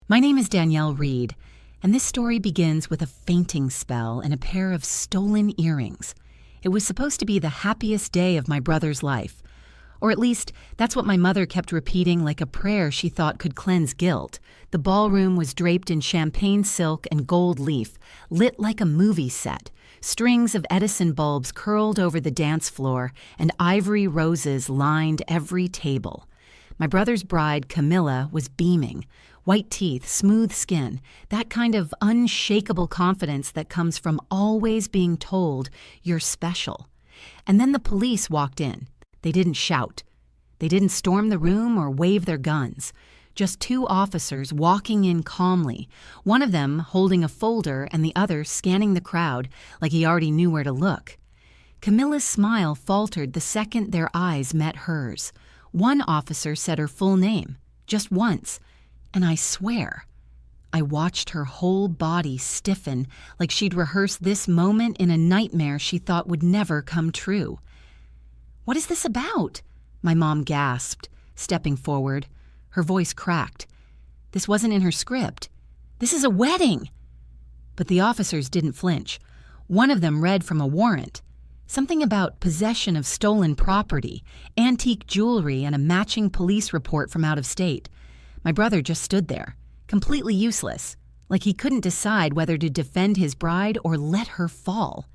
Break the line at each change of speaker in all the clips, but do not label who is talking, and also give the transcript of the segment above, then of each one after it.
My name is Danielle Reed, and this story begins with a fainting spell and a pair of stolen earrings. It was supposed to be the happiest day of my brother's life, or at least that's what my mother kept repeating like a prayer she thought could cleanse guilt. The ballroom was draped in champagne silk and gold leaf, lit like a movie set. Strings of Edison bulbs curled over the dance floor, and ivory roses lined every table. My brother's bride, Camilla, was beaming. White teeth, smooth skin, that kind of unshakable confidence that comes from always being told you're special. And then the police walked in. They didn't shout. They didn't storm the room or wave their guns. Just two officers walking in calmly, one of them holding a folder and the other scanning the crowd like he already knew where to look. Camilla's smile faltered the second their eyes met hers. One officer said her full name, just once, and I swear, I watched her whole body stiffen like she'd rehearsed this moment in a nightmare she thought would never come true. "What is this about?" my mom gasped, stepping forward. Her voice cracked. This wasn't in her script. "This is a wedding!" But the officers didn't flinch. One of them read from a warrant. Something about possession of stolen property, antique jewelry, and a matching police report from out of state. My brother just stood there, completely useless, like he couldn't decide whether to defend his bride or let her fall.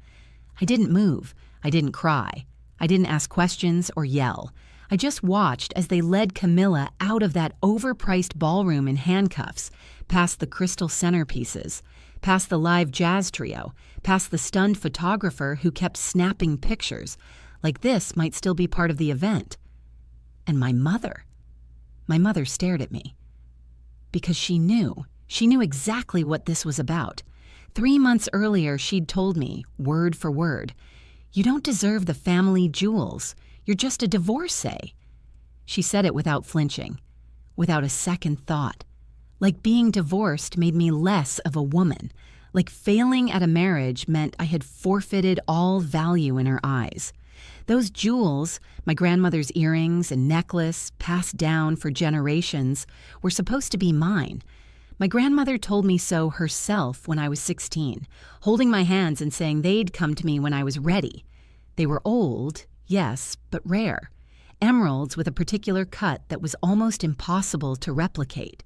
I didn't move. I didn't cry. I didn't ask questions or yell. I just watched as they led Camilla out of that overpriced ballroom in handcuffs, past the crystal centerpieces, past the live jazz trio, past the stunned photographer who kept snapping pictures, like this might still be part of the event. And my mother stared at me. Because she knew exactly what this was about. 3 months earlier, she'd told me, word for word, "You don't deserve the family jewels. You're just a divorcee." She said it without flinching, without a second thought. Like being divorced made me less of a woman. Like failing at a marriage meant I had forfeited all value in her eyes. Those jewels, my grandmother's earrings and necklace, passed down for generations, were supposed to be mine. My grandmother told me so herself when I was 16, holding my hands and saying they'd come to me when I was ready. They were old, yes, but rare. Emeralds with a particular cut that was almost impossible to replicate.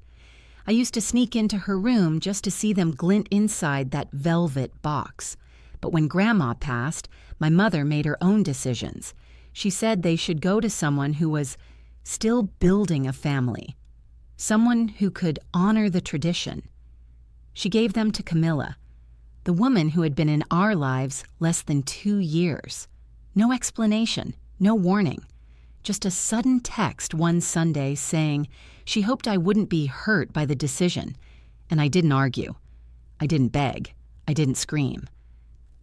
I used to sneak into her room just to see them glint inside that velvet box. But when Grandma passed, my mother made her own decisions. She said they should go to someone who was still building a family, someone who could honor the tradition. She gave them to Camilla, the woman who had been in our lives less than 2 years. No explanation, no warning. Just a sudden text one Sunday saying she hoped I wouldn't be hurt by the decision. And I didn't argue. I didn't beg. I didn't scream.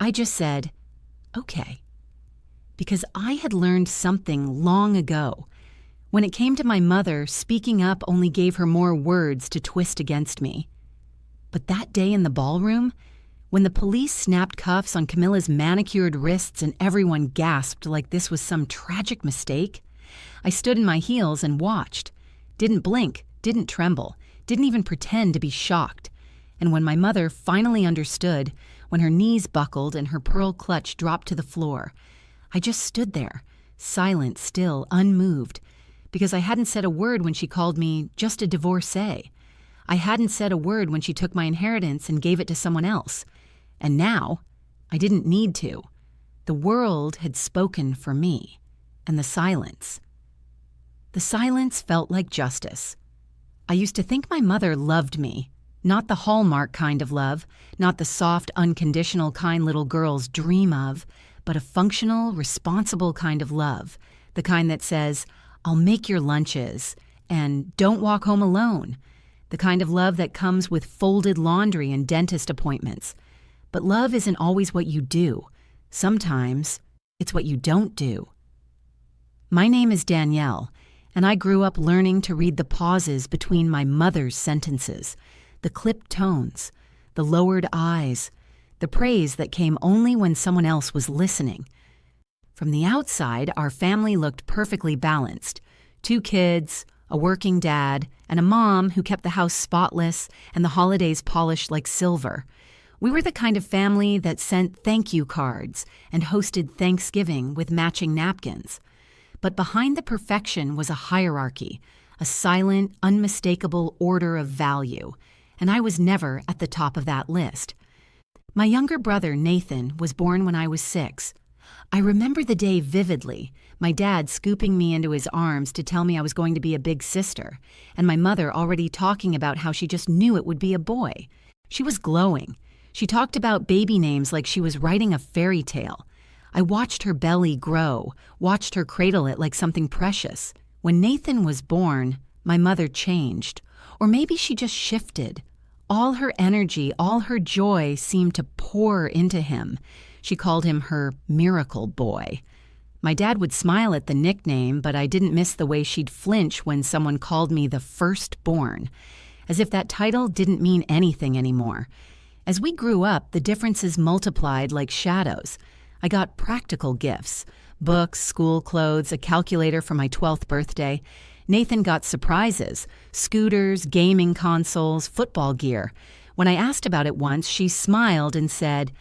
I just said, okay. Because I had learned something long ago. When it came to my mother, speaking up only gave her more words to twist against me. But that day in the ballroom, when the police snapped cuffs on Camilla's manicured wrists and everyone gasped like this was some tragic mistake, I stood in my heels and watched. Didn't blink, didn't tremble, didn't even pretend to be shocked. And when my mother finally understood, when her knees buckled and her pearl clutch dropped to the floor, I just stood there, silent, still, unmoved, because I hadn't said a word when she called me just a divorcee. I hadn't said a word when she took my inheritance and gave it to someone else. And now, I didn't need to. The world had spoken for me, and the silence felt like justice. I used to think my mother loved me, not the Hallmark kind of love, not the soft, unconditional kind little girls dream of, but a functional, responsible kind of love, the kind that says, "I'll make your lunches," and "Don't walk home alone," the kind of love that comes with folded laundry and dentist appointments. But love isn't always what you do. Sometimes it's what you don't do. My name is Danielle, and I grew up learning to read the pauses between my mother's sentences, the clipped tones, the lowered eyes, the praise that came only when someone else was listening. From the outside, our family looked perfectly balanced. 2 kids, a working dad, and a mom who kept the house spotless and the holidays polished like silver. We were the kind of family that sent thank you cards and hosted Thanksgiving with matching napkins. But behind the perfection was a hierarchy, a silent, unmistakable order of value, and I was never at the top of that list. My younger brother, Nathan, was born when I was 6. I remember the day vividly, my dad scooping me into his arms to tell me I was going to be a big sister, and my mother already talking about how she just knew it would be a boy. She was glowing. She talked about baby names like she was writing a fairy tale. I watched her belly grow, watched her cradle it like something precious. When Nathan was born, my mother changed, or maybe she just shifted. All her energy, all her joy seemed to pour into him. She called him her miracle boy. My dad would smile at the nickname, but I didn't miss the way she'd flinch when someone called me the firstborn, as if that title didn't mean anything anymore. As we grew up, the differences multiplied like shadows. I got practical gifts: books, school clothes, a calculator for my 12th birthday. Nathan got surprises: scooters, gaming consoles, football gear. When I asked about it once, she smiled and said,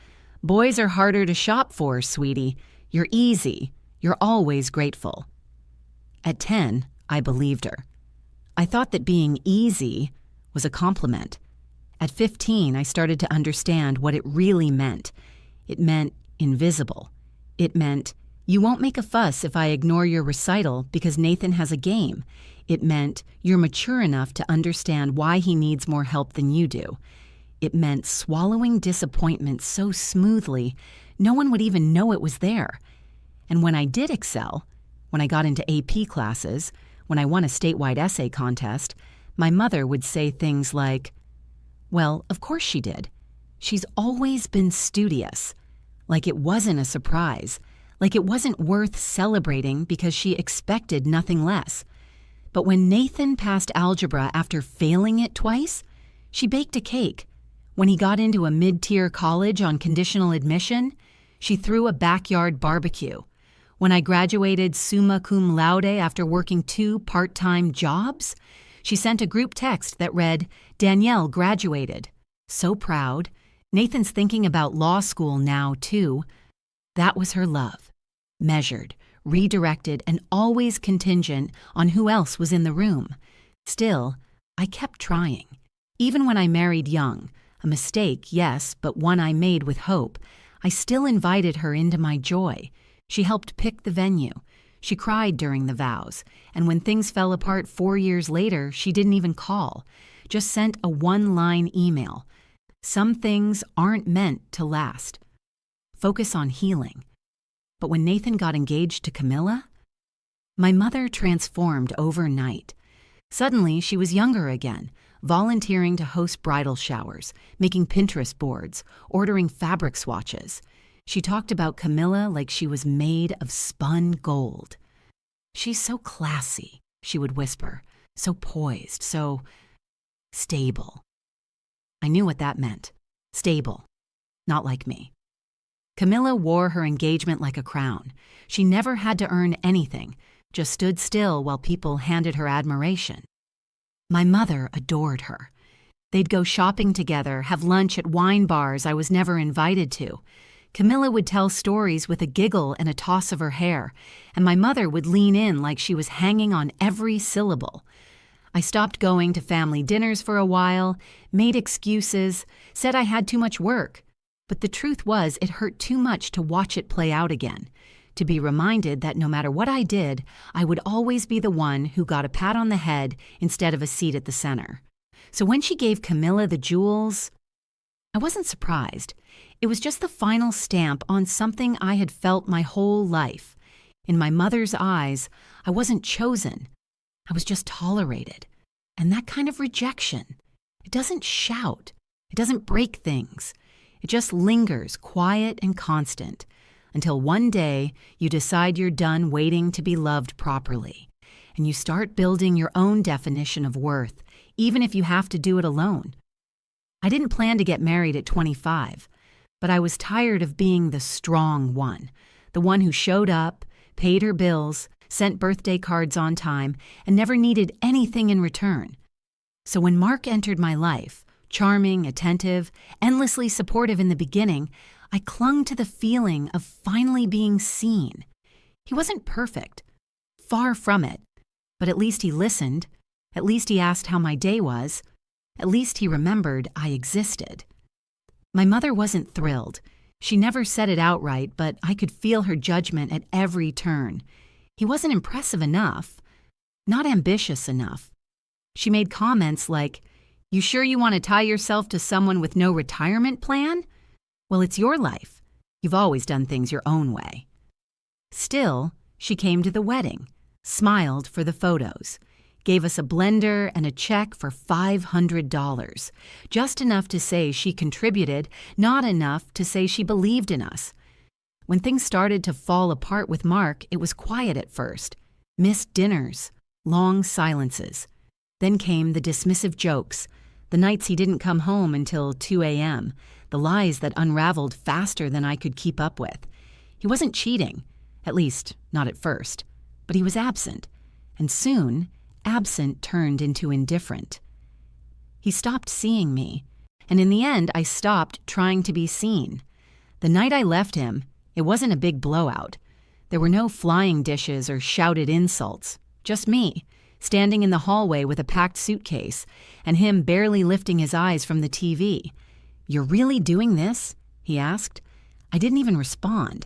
"Boys are harder to shop for, sweetie. You're easy. You're always grateful." At 10, I believed her. I thought that being easy was a compliment. At 15, I started to understand what it really meant. It meant invisible. It meant, you won't make a fuss if I ignore your recital because Nathan has a game. It meant, you're mature enough to understand why he needs more help than you do. It meant swallowing disappointment so smoothly, no one would even know it was there. And when I did excel, when I got into AP classes, when I won a statewide essay contest, my mother would say things like, "Well, of course she did. She's always been studious." Like it wasn't a surprise, like it wasn't worth celebrating because she expected nothing less. But when Nathan passed algebra after failing it twice, she baked a cake. When he got into a mid-tier college on conditional admission, she threw a backyard barbecue. When I graduated summa cum laude after working 2 part-time jobs, she sent a group text that read, "Danielle graduated. So proud. Nathan's thinking about law school now, too." That was her love. Measured, redirected, and always contingent on who else was in the room. Still, I kept trying. Even when I married young, a mistake, yes, but one I made with hope, I still invited her into my joy. She helped pick the venue. She cried during the vows, and when things fell apart 4 years later, she didn't even call, just sent a 1-line email. Some things aren't meant to last. Focus on healing. But when Nathan got engaged to Camilla, my mother transformed overnight. Suddenly, she was younger again, volunteering to host bridal showers, making Pinterest boards, ordering fabric swatches. She talked about Camilla like she was made of spun gold. "She's so classy," she would whisper, "so poised, so stable." I knew what that meant. Stable. Not like me. Camilla wore her engagement like a crown. She never had to earn anything, just stood still while people handed her admiration. My mother adored her. They'd go shopping together, have lunch at wine bars I was never invited to. Camilla would tell stories with a giggle and a toss of her hair, and my mother would lean in like she was hanging on every syllable. I stopped going to family dinners for a while, made excuses, said I had too much work. But the truth was, it hurt too much to watch it play out again, to be reminded that no matter what I did, I would always be the one who got a pat on the head instead of a seat at the center. So when she gave Camilla the jewels, I wasn't surprised. It was just the final stamp on something I had felt my whole life. In my mother's eyes, I wasn't chosen. I was just tolerated. And that kind of rejection, it doesn't shout. It doesn't break things. It just lingers, quiet and constant, until one day you decide you're done waiting to be loved properly, and you start building your own definition of worth, even if you have to do it alone. I didn't plan to get married at 25, but I was tired of being the strong one, the one who showed up, paid her bills, sent birthday cards on time, and never needed anything in return. So when Mark entered my life, charming, attentive, endlessly supportive in the beginning, I clung to the feeling of finally being seen. He wasn't perfect. Far from it. But at least he listened. At least he asked how my day was. At least he remembered I existed. My mother wasn't thrilled. She never said it outright, but I could feel her judgment at every turn. He wasn't impressive enough. Not ambitious enough. She made comments like, "You sure you want to tie yourself to someone with no retirement plan? Well, it's your life. You've always done things your own way." Still, she came to the wedding, smiled for the photos, gave us a blender and a check for $500, just enough to say she contributed, not enough to say she believed in us. When things started to fall apart with Mark, it was quiet at first. Missed dinners, long silences. Then came the dismissive jokes, the nights he didn't come home until 2 a.m., the lies that unraveled faster than I could keep up with. He wasn't cheating, at least not at first, but he was absent, and soon, absent turned into indifferent. He stopped seeing me, and in the end, I stopped trying to be seen. The night I left him, it wasn't a big blowout. There were no flying dishes or shouted insults, just me, standing in the hallway with a packed suitcase, and him barely lifting his eyes from the TV. "You're really doing this?" he asked. I didn't even respond.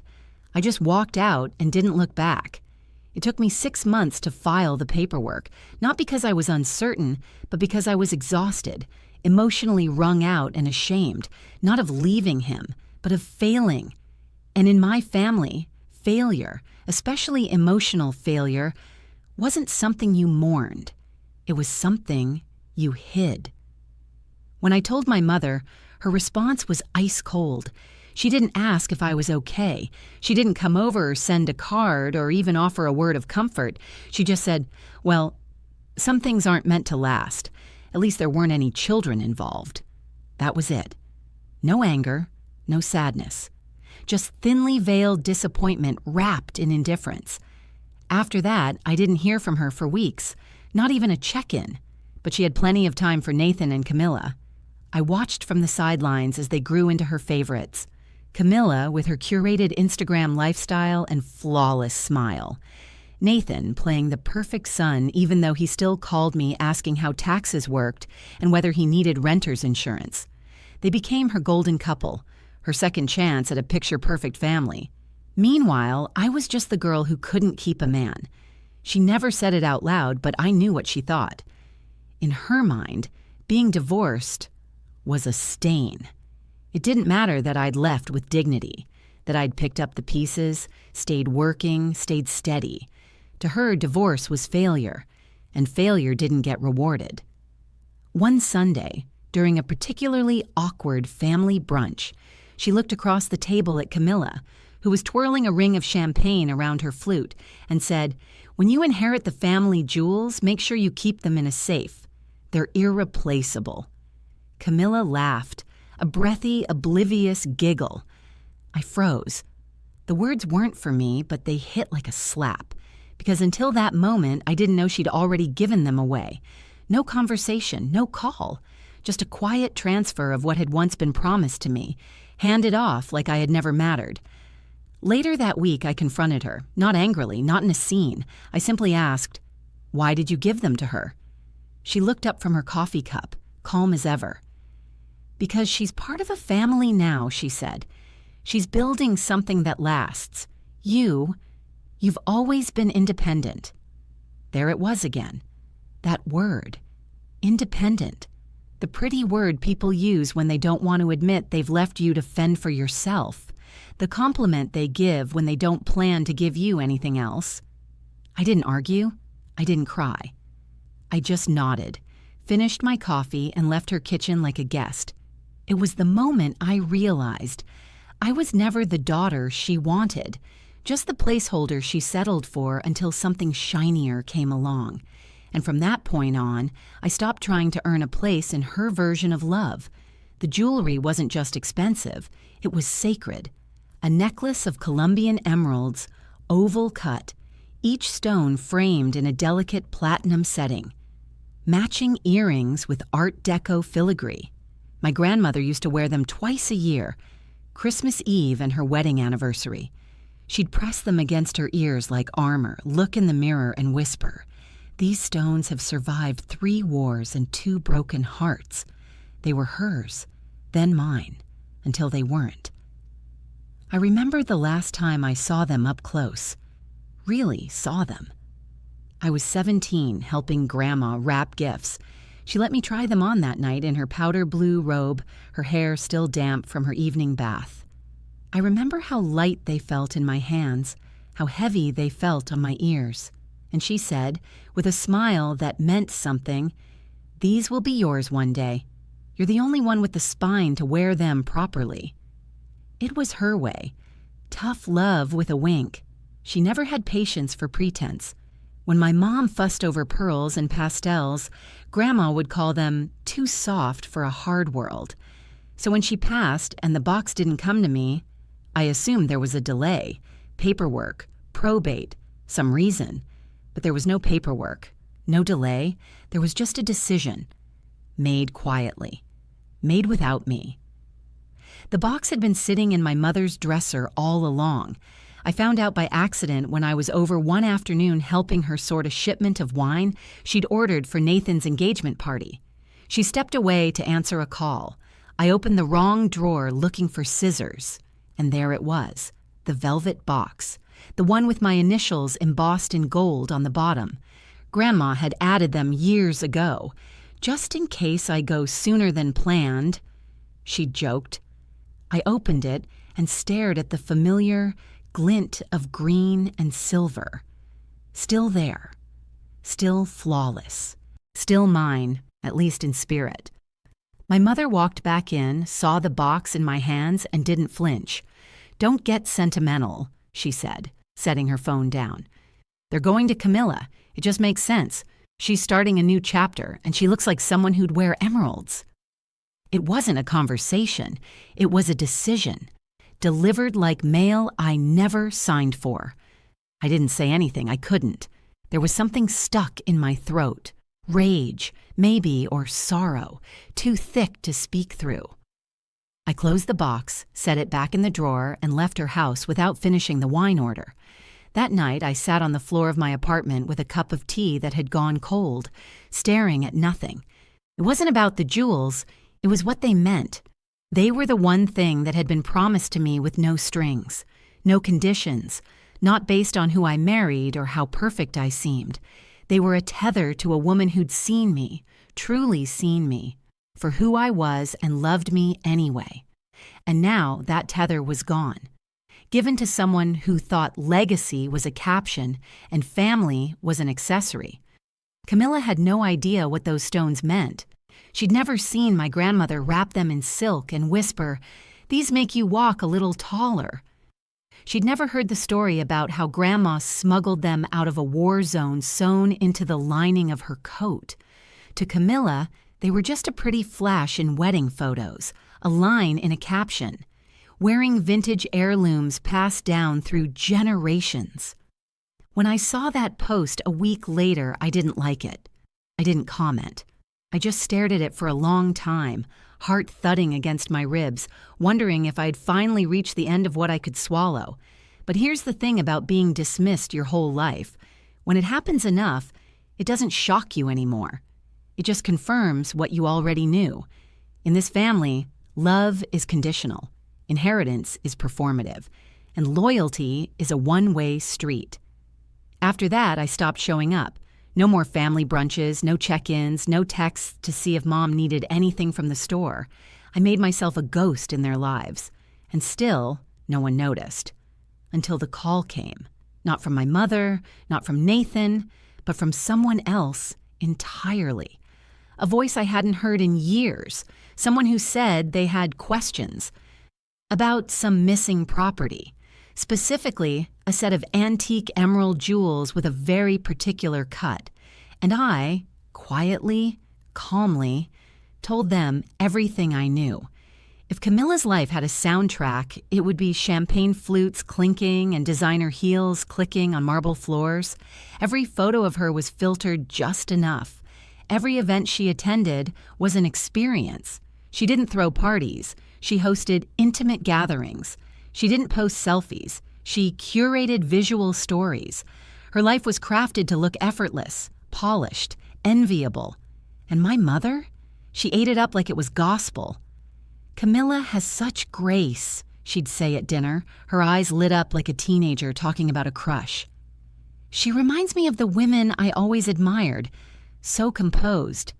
I just walked out and didn't look back. It took me 6 months to file the paperwork, not because I was uncertain, but because I was exhausted, emotionally wrung out and ashamed, not of leaving him, but of failing. And in my family, failure, especially emotional failure, wasn't something you mourned. It was something you hid. When I told my mother, her response was ice cold. She didn't ask if I was okay. She didn't come over or send a card or even offer a word of comfort. She just said, "Well, some things aren't meant to last. At least there weren't any children involved." That was it. No anger, no sadness. Just thinly veiled disappointment wrapped in indifference. After that, I didn't hear from her for weeks, not even a check-in. But she had plenty of time for Nathan and Camilla. I watched from the sidelines as they grew into her favorites. Camilla with her curated Instagram lifestyle and flawless smile. Nathan playing the perfect son even though he still called me asking how taxes worked and whether he needed renter's insurance. They became her golden couple, her second chance at a picture-perfect family. Meanwhile, I was just the girl who couldn't keep a man. She never said it out loud, but I knew what she thought. In her mind, being divorced was a stain. It didn't matter that I'd left with dignity, that I'd picked up the pieces, stayed working, stayed steady. To her, divorce was failure, and failure didn't get rewarded. One Sunday, during a particularly awkward family brunch, she looked across the table at Camilla, who was twirling a ring of champagne around her flute, and said, "When you inherit the family jewels, make sure you keep them in a safe. They're irreplaceable." Camilla laughed, a breathy, oblivious giggle. I froze. The words weren't for me, but they hit like a slap, because until that moment, I didn't know she'd already given them away. No conversation, no call, just a quiet transfer of what had once been promised to me, handed off like I had never mattered. Later that week, I confronted her, not angrily, not in a scene. I simply asked, "Why did you give them to her?" She looked up from her coffee cup, calm as ever. "Because she's part of a family now," she said. "She's building something that lasts. You've always been independent." There it was again. That word, independent. The pretty word people use when they don't want to admit they've left you to fend for yourself. The compliment they give when they don't plan to give you anything else. I didn't argue. I didn't cry. I just nodded, finished my coffee, and left her kitchen like a guest. It was the moment I realized I was never the daughter she wanted, just the placeholder she settled for until something shinier came along. And from that point on, I stopped trying to earn a place in her version of love. The jewelry wasn't just expensive, it was sacred. A necklace of Colombian emeralds, oval cut, each stone framed in a delicate platinum setting. Matching earrings with Art Deco filigree. My grandmother used to wear them twice a year, Christmas Eve and her wedding anniversary. She'd press them against her ears like armor, look in the mirror, and whisper, "These stones have survived 3 wars and 2 broken hearts. They were hers, then mine, until they weren't." I remember the last time I saw them up close. Really saw them. I was 17, helping Grandma wrap gifts. She let me try them on that night in her powder blue robe, her hair still damp from her evening bath. I remember how light they felt in my hands, how heavy they felt on my ears. And she said, with a smile that meant something, "These will be yours one day. You're the only one with the spine to wear them properly." It was her way. Tough love with a wink. She never had patience for pretense. When my mom fussed over pearls and pastels, Grandma would call them too soft for a hard world. So when she passed and the box didn't come to me, I assumed there was a delay, paperwork, probate, some reason. But there was no paperwork, no delay. There was just a decision, made quietly, made without me. The box had been sitting in my mother's dresser all along. I found out by accident when I was over one afternoon helping her sort a shipment of wine she'd ordered for Nathan's engagement party. She stepped away to answer a call. I opened the wrong drawer looking for scissors, and there it was, the velvet box, the one with my initials embossed in gold on the bottom. Grandma had added them years ago. "Just in case I go sooner than planned," she joked. I opened it and stared at the familiar glint of green and silver. Still there. Still flawless. Still mine, at least in spirit. My mother walked back in, saw the box in my hands, and didn't flinch. "Don't get sentimental," she said, setting her phone down. "They're going to Camilla. It just makes sense. She's starting a new chapter, and she looks like someone who'd wear emeralds." It wasn't a conversation. It was a decision, delivered like mail I never signed for. I didn't say anything. I couldn't. There was something stuck in my throat. Rage, maybe, or sorrow, too thick to speak through. I closed the box, set it back in the drawer, and left her house without finishing the wine order. That night, I sat on the floor of my apartment with a cup of tea that had gone cold, staring at nothing. It wasn't about the jewels. It was what they meant. They were the one thing that had been promised to me with no strings, no conditions, not based on who I married or how perfect I seemed. They were a tether to a woman who'd seen me, truly seen me, for who I was and loved me anyway. And now that tether was gone, given to someone who thought legacy was a caption and family was an accessory. Camilla had no idea what those stones meant. She'd never seen my grandmother wrap them in silk and whisper, "These make you walk a little taller." She'd never heard the story about how Grandma smuggled them out of a war zone sewn into the lining of her coat. To Camilla, they were just a pretty flash in wedding photos, a line in a caption, wearing vintage heirlooms passed down through generations. When I saw that post a week later, I didn't like it. I didn't comment. I just stared at it for a long time, heart thudding against my ribs, wondering if I'd finally reached the end of what I could swallow. But here's the thing about being dismissed your whole life. When it happens enough, it doesn't shock you anymore. It just confirms what you already knew. In this family, love is conditional, inheritance is performative, and loyalty is a one-way street. After that, I stopped showing up. No more family brunches, no check-ins, no texts to see if Mom needed anything from the store. I made myself a ghost in their lives. And still, no one noticed. Until the call came. Not from my mother, not from Nathan, but from someone else entirely. A voice I hadn't heard in years. Someone who said they had questions about some missing property. Specifically, a set of antique emerald jewels with a very particular cut. And I, quietly, calmly, told them everything I knew. If Camilla's life had a soundtrack, it would be champagne flutes clinking and designer heels clicking on marble floors. Every photo of her was filtered just enough. Every event she attended was an experience. She didn't throw parties. She hosted intimate gatherings. She didn't post selfies. She curated visual stories. Her life was crafted to look effortless, polished, enviable. And my mother? She ate it up like it was gospel. "Camilla has such grace," she'd say at dinner, her eyes lit up like a teenager talking about a crush. "She reminds me of the women I always admired, so composed."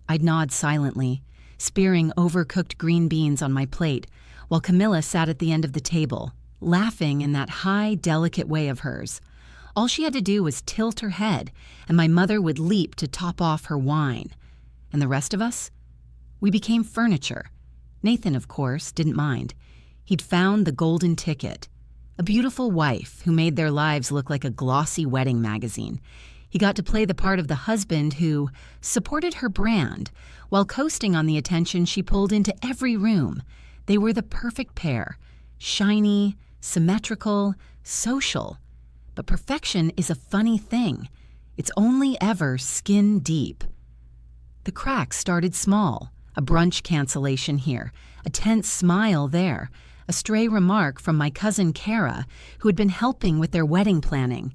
I'd nod silently, spearing overcooked green beans on my plate, while Camilla sat at the end of the table, laughing in that high, delicate way of hers. All she had to do was tilt her head, and my mother would leap to top off her wine. And the rest of us? We became furniture. Nathan, of course, didn't mind. He'd found the golden ticket, a beautiful wife who made their lives look like a glossy wedding magazine. He got to play the part of the husband who supported her brand while coasting on the attention she pulled into every room. They were the perfect pair, shiny, symmetrical, social. But perfection is a funny thing. It's only ever skin deep. The cracks started small, a brunch cancellation here, a tense smile there, a stray remark from my cousin Kara, who had been helping with their wedding planning.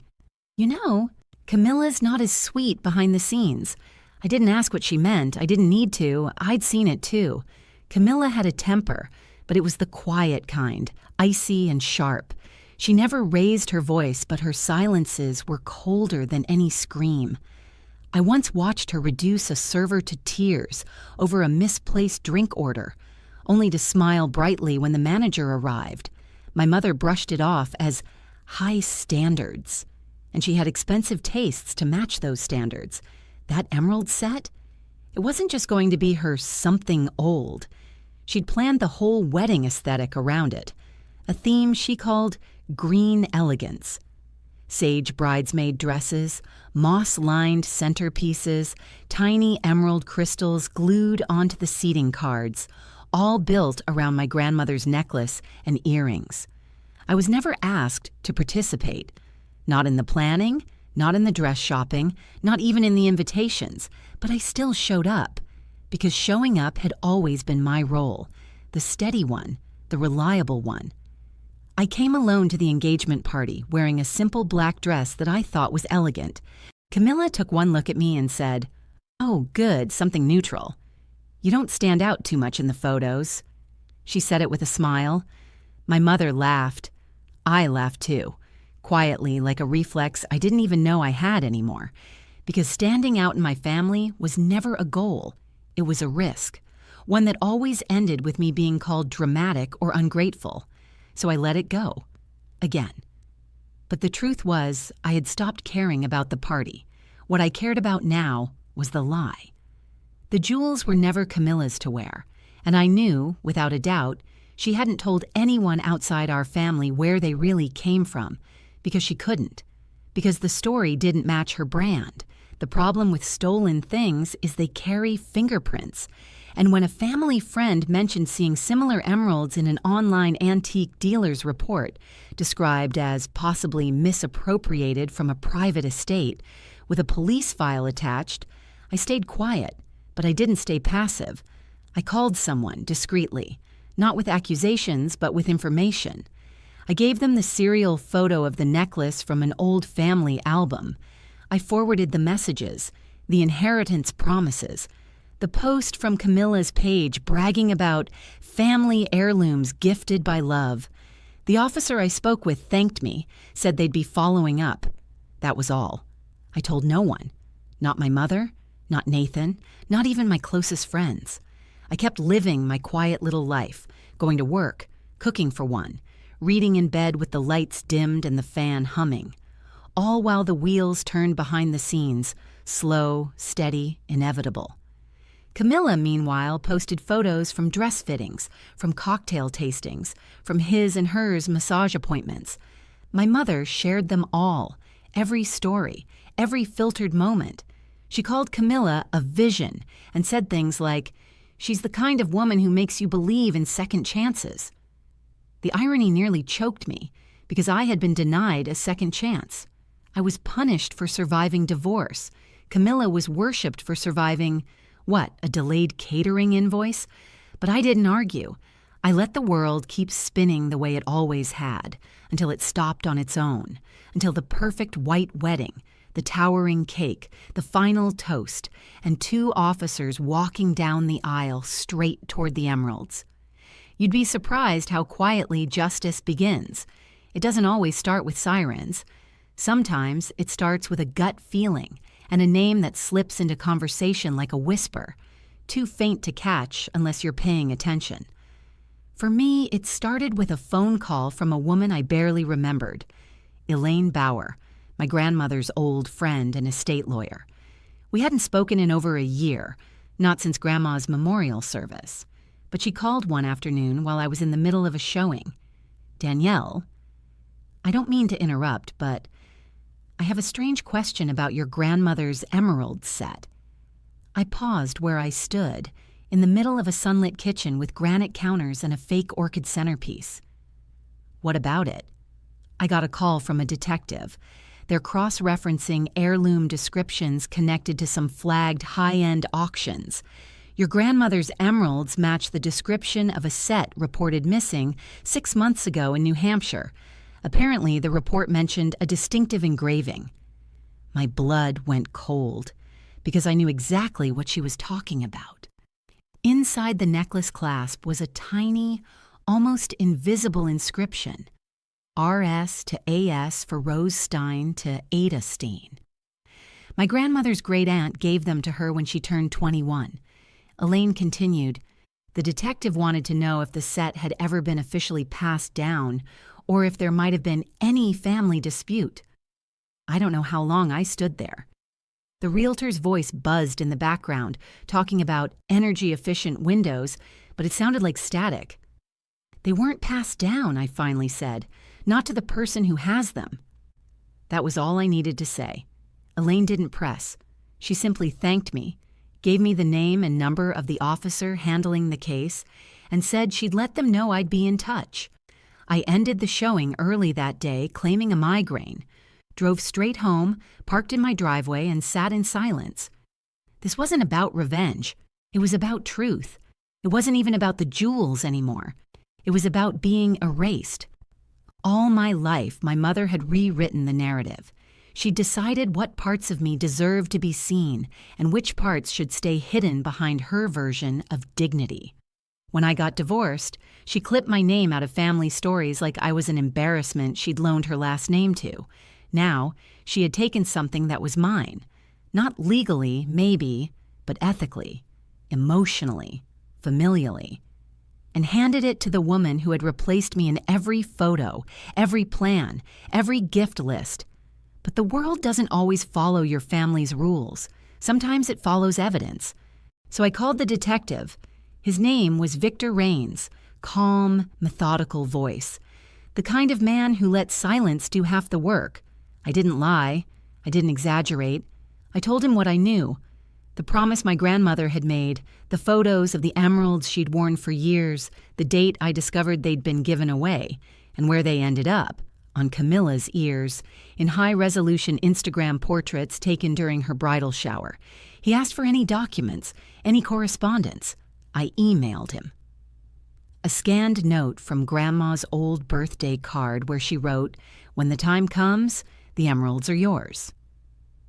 "You know, Camilla's not as sweet behind the scenes." I didn't ask what she meant. I didn't need to. I'd seen it too. Camilla had a temper, but it was the quiet kind, icy and sharp. She never raised her voice, but her silences were colder than any scream. I once watched her reduce a server to tears over a misplaced drink order, only to smile brightly when the manager arrived. My mother brushed it off as high standards, and she had expensive tastes to match those standards. That emerald set? It wasn't just going to be her something old. She'd planned the whole wedding aesthetic around it, a theme she called green elegance. Sage bridesmaid dresses, moss-lined centerpieces, tiny emerald crystals glued onto the seating cards, all built around my grandmother's necklace and earrings. I was never asked to participate. Not in the planning, not in the dress shopping, not even in the invitations, but I still showed up, because showing up had always been my role, the steady one, the reliable one. I came alone to the engagement party, wearing a simple black dress that I thought was elegant. Camilla took one look at me and said, "Oh, good, something neutral. You don't stand out too much in the photos." She said it with a smile. My mother laughed. I laughed too, quietly, like a reflex I didn't even know I had anymore, because standing out in my family was never a goal. It was a risk, one that always ended with me being called dramatic or ungrateful. So I let it go, again. But the truth was, I had stopped caring about the party. What I cared about now was the lie. The jewels were never Camilla's to wear, and I knew, without a doubt, she hadn't told anyone outside our family where they really came from, because she couldn't, because the story didn't match her brand. The problem with stolen things is they carry fingerprints. And when a family friend mentioned seeing similar emeralds in an online antique dealer's report, described as possibly misappropriated from a private estate, with a police file attached, I stayed quiet, but I didn't stay passive. I called someone discreetly, not with accusations, but with information. I gave them the serial photo of the necklace from an old family album. I forwarded the messages, the inheritance promises, the post from Camilla's page bragging about family heirlooms gifted by love. The officer I spoke with thanked me, said they'd be following up. That was all. I told no one. Not my mother, not Nathan, not even my closest friends. I kept living my quiet little life, going to work, cooking for one, reading in bed with the lights dimmed and the fan humming, all while the wheels turned behind the scenes, slow, steady, inevitable. Camilla, meanwhile, posted photos from dress fittings, from cocktail tastings, from his and hers massage appointments. My mother shared them all, every story, every filtered moment. She called Camilla a vision and said things like, "She's the kind of woman who makes you believe in second chances." The irony nearly choked me, because I had been denied a second chance. I was punished for surviving divorce. Camilla was worshipped for surviving, what, a delayed catering invoice? But I didn't argue. I let the world keep spinning the way it always had, until it stopped on its own, until the perfect white wedding, the towering cake, the final toast, and 2 officers walking down the aisle straight toward the emeralds. You'd be surprised how quietly justice begins. It doesn't always start with sirens. Sometimes it starts with a gut feeling and a name that slips into conversation like a whisper, too faint to catch unless you're paying attention. For me, it started with a phone call from a woman I barely remembered, Elaine Bauer, my grandmother's old friend and estate lawyer. We hadn't spoken in over a year, not since Grandma's memorial service, but she called one afternoon while I was in the middle of a showing. "Danielle, I don't mean to interrupt, but I have a strange question about your grandmother's emerald set." I paused where I stood, in the middle of a sunlit kitchen with granite counters and a fake orchid centerpiece. "What about it?" I got a call from a detective. They're cross-referencing heirloom descriptions connected to some flagged high-end auctions. Your grandmother's emeralds match the description of a set reported missing 6 months ago in New Hampshire. Apparently, the report mentioned a distinctive engraving. My blood went cold, because I knew exactly what she was talking about. Inside the necklace clasp was a tiny, almost invisible inscription. RS to AS for Rose Stein to Ada Steen. My grandmother's great-aunt gave them to her when she turned 21. Elaine continued, "The detective wanted to know if the set had ever been officially passed down or if there might have been any family dispute." I don't know how long I stood there. The realtor's voice buzzed in the background, talking about energy-efficient windows, but it sounded like static. "They weren't passed down," I finally said, "not to the person who has them." That was all I needed to say. Elaine didn't press. She simply thanked me, gave me the name and number of the officer handling the case, and said she'd let them know I'd be in touch. I ended the showing early that day, claiming a migraine, drove straight home, parked in my driveway, and sat in silence. This wasn't about revenge. It was about truth. It wasn't even about the jewels anymore. It was about being erased. All my life, my mother had rewritten the narrative. She decided what parts of me deserved to be seen and which parts should stay hidden behind her version of dignity. When I got divorced, she clipped my name out of family stories like I was an embarrassment she'd loaned her last name to. Now, she had taken something that was mine. Not legally, maybe, but ethically, emotionally, familially, and handed it to the woman who had replaced me in every photo, every plan, every gift list. But the world doesn't always follow your family's rules. Sometimes it follows evidence. So I called the detective. His name was Victor Rains, calm, methodical voice. The kind of man who lets silence do half the work. I didn't lie. I didn't exaggerate. I told him what I knew. The promise my grandmother had made, the photos of the emeralds she'd worn for years, the date I discovered they'd been given away, and where they ended up, on Camilla's ears, in high-resolution Instagram portraits taken during her bridal shower. He asked for any documents, any correspondence. I emailed him. A scanned note from Grandma's old birthday card where she wrote, "When the time comes, the emeralds are yours."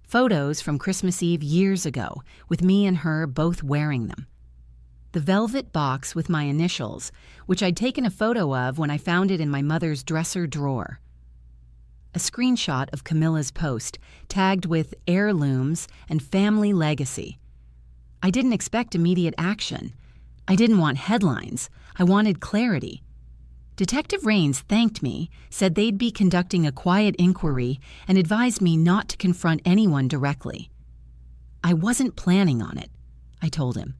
Photos from Christmas Eve years ago, with me and her both wearing them. The velvet box with my initials, which I'd taken a photo of when I found it in my mother's dresser drawer. A screenshot of Camilla's post, tagged with heirlooms and family legacy. I didn't expect immediate action. I didn't want headlines. I wanted clarity. Detective Rains thanked me, said they'd be conducting a quiet inquiry, and advised me not to confront anyone directly. I wasn't planning on it, I told him.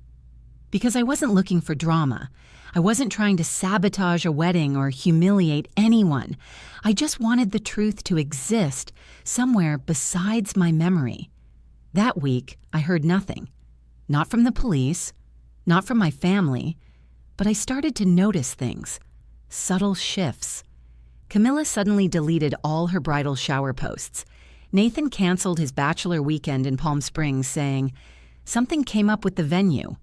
Because I wasn't looking for drama. I wasn't trying to sabotage a wedding or humiliate anyone. I just wanted the truth to exist somewhere besides my memory. That week, I heard nothing. Not from the police, not from my family, but I started to notice things. Subtle shifts. Camilla suddenly deleted all her bridal shower posts. Nathan canceled his bachelor weekend in Palm Springs, saying, "Something came up with the venue."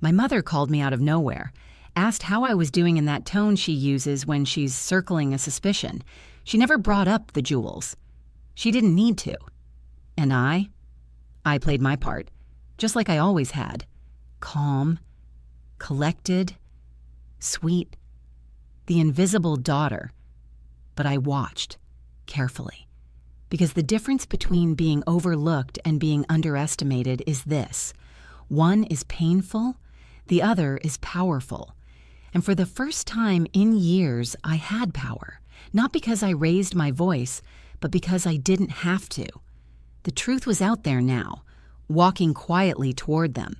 My mother called me out of nowhere, asked how I was doing in that tone she uses when she's circling a suspicion. She never brought up the jewels. She didn't need to. And I played my part, just like I always had. Calm, collected, sweet, the invisible daughter. But I watched, carefully. Because the difference between being overlooked and being underestimated is this. One is painful, the other is powerful. And for the first time in years, I had power. Not because I raised my voice, but because I didn't have to. The truth was out there now, walking quietly toward them,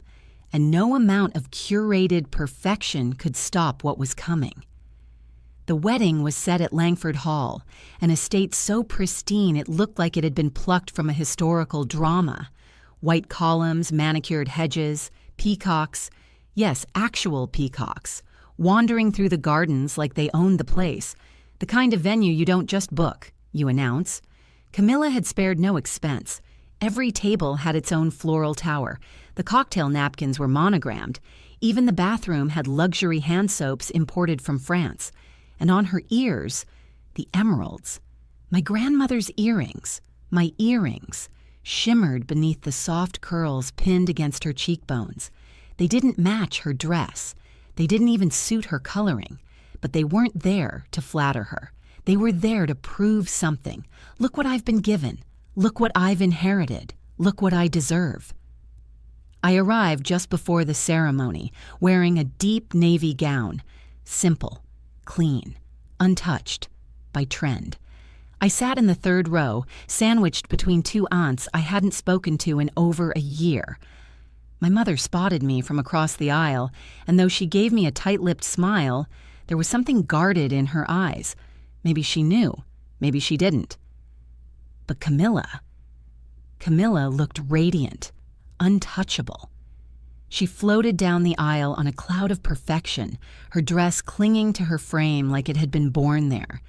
and no amount of curated perfection could stop what was coming. The wedding was set at Langford Hall, an estate so pristine it looked like it had been plucked from a historical drama. White columns, manicured hedges, peacocks, yes, actual peacocks, wandering through the gardens like they owned the place, the kind of venue you don't just book, you announce. Camilla had spared no expense. Every table had its own floral tower. The cocktail napkins were monogrammed. Even the bathroom had luxury hand soaps imported from France. And on her ears, the emeralds. My grandmother's earrings, my earrings, shimmered beneath the soft curls pinned against her cheekbones. They didn't match her dress. They didn't even suit her coloring. But they weren't there to flatter her. They were there to prove something. Look what I've been given. Look what I've inherited. Look what I deserve. I arrived just before the ceremony, wearing a deep navy gown. Simple, clean, untouched by trend. I sat in the third row, sandwiched between two aunts I hadn't spoken to in over a year. My mother spotted me from across the aisle, and though she gave me a tight-lipped smile, there was something guarded in her eyes. Maybe she knew, maybe she didn't. But Camilla looked radiant, untouchable. She floated down the aisle on a cloud of perfection, her dress clinging to her frame like it had been born there.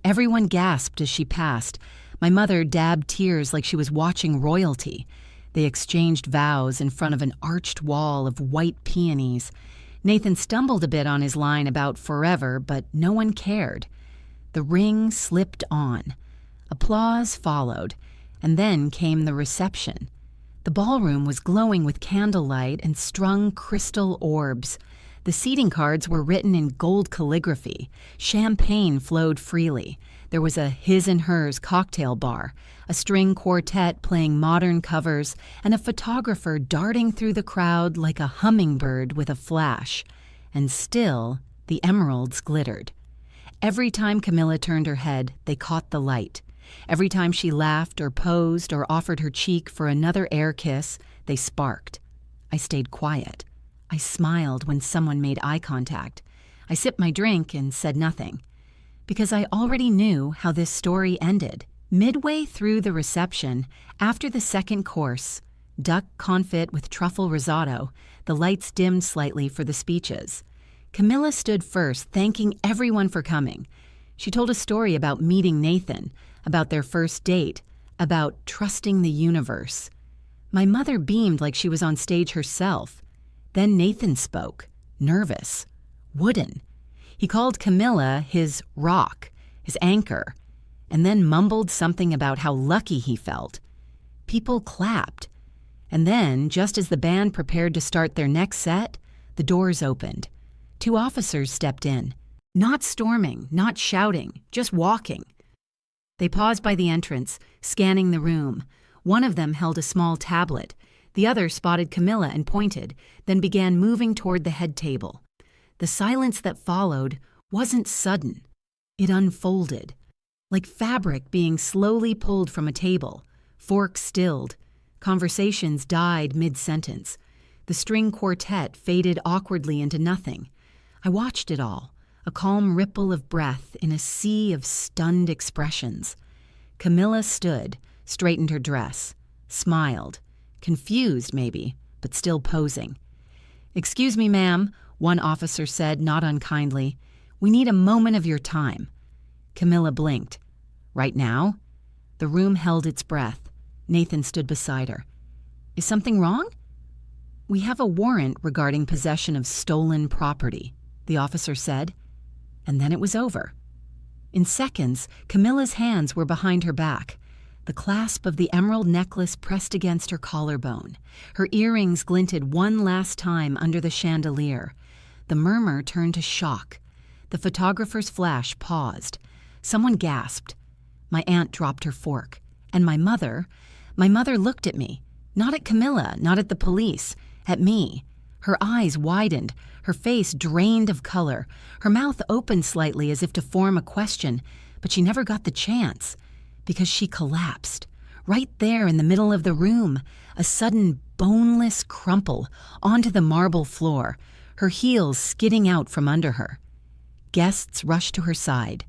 Everyone gasped as she passed. My mother dabbed tears like she was watching royalty. They exchanged vows in front of an arched wall of white peonies. Nathan stumbled a bit on his line about forever, but no one cared. The ring slipped on. Applause followed, and then came the reception. The ballroom was glowing with candlelight and strung crystal orbs. The seating cards were written in gold calligraphy. Champagne flowed freely. There was a his and hers cocktail bar, a string quartet playing modern covers, and a photographer darting through the crowd like a hummingbird with a flash. And still, the emeralds glittered. Every time Camilla turned her head, they caught the light. Every time she laughed or posed or offered her cheek for another air kiss, they sparked. I stayed quiet. I smiled when someone made eye contact. I sipped my drink and said nothing. Because I already knew how this story ended. Midway through the reception, after the second course, duck confit with truffle risotto, the lights dimmed slightly for the speeches. Camilla stood first, thanking everyone for coming. She told a story about meeting Nathan, about their first date, about trusting the universe. My mother beamed like she was on stage herself. Then Nathan spoke, nervous, wooden. He called Camilla his rock, his anchor, and then mumbled something about how lucky he felt. People clapped. And then, just as the band prepared to start their next set, the doors opened. 2 officers stepped in. Not storming, not shouting, just walking. They paused by the entrance, scanning the room. One of them held a small tablet. The other spotted Camilla and pointed, then began moving toward the head table. The silence that followed wasn't sudden. It unfolded, like fabric being slowly pulled from a table. Forks stilled. Conversations died mid-sentence. The string quartet faded awkwardly into nothing. I watched it all, a calm ripple of breath in a sea of stunned expressions. Camilla stood, straightened her dress, smiled, confused maybe, but still posing. "Excuse me, ma'am," one officer said, not unkindly. "We need a moment of your time." Camilla blinked. "Right now?" The room held its breath. Nathan stood beside her. "Is something wrong?" "We have a warrant regarding possession of stolen property," the officer said. And then it was over. In seconds, Camilla's hands were behind her back, the clasp of the emerald necklace pressed against her collarbone. Her earrings glinted one last time under the chandelier. The murmur turned to shock. The photographer's flash paused. Someone gasped. My aunt dropped her fork. And my mother looked at me. Not at Camilla, not at the police, at me. Her eyes widened, her face drained of color, her mouth opened slightly as if to form a question, but she never got the chance, because she collapsed. Right there in the middle of the room, a sudden boneless crumple onto the marble floor, her heels skidding out from under her. Guests rushed to her side.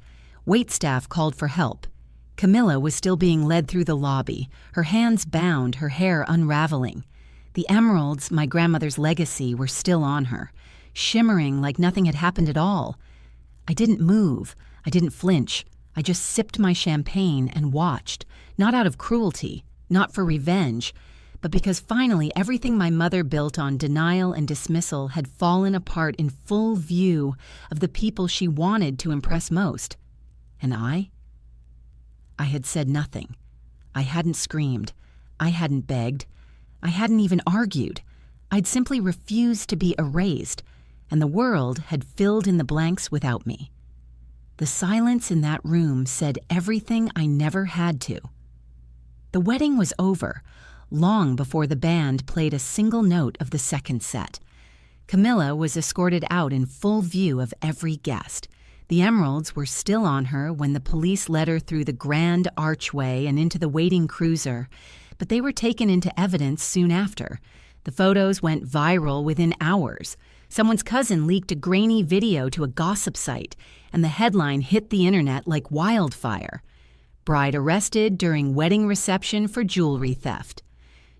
Waitstaff called for help. Camilla was still being led through the lobby, her hands bound, her hair unraveling. The emeralds, my grandmother's legacy, were still on her, shimmering like nothing had happened at all. I didn't move. I didn't flinch. I just sipped my champagne and watched, not out of cruelty, not for revenge, but because finally everything my mother built on denial and dismissal had fallen apart in full view of the people she wanted to impress most. And I had said nothing. I hadn't screamed. I hadn't begged. I hadn't even argued. I'd simply refused to be erased, and the world had filled in the blanks without me. The silence in that room said everything I never had to. The wedding was over, long before the band played a single note of the second set. Camilla was escorted out in full view of every guest. The emeralds were still on her when the police led her through the grand archway and into the waiting cruiser, but they were taken into evidence soon after. The photos went viral within hours. Someone's cousin leaked a grainy video to a gossip site, and the headline hit the internet like wildfire. Bride arrested during wedding reception for jewelry theft.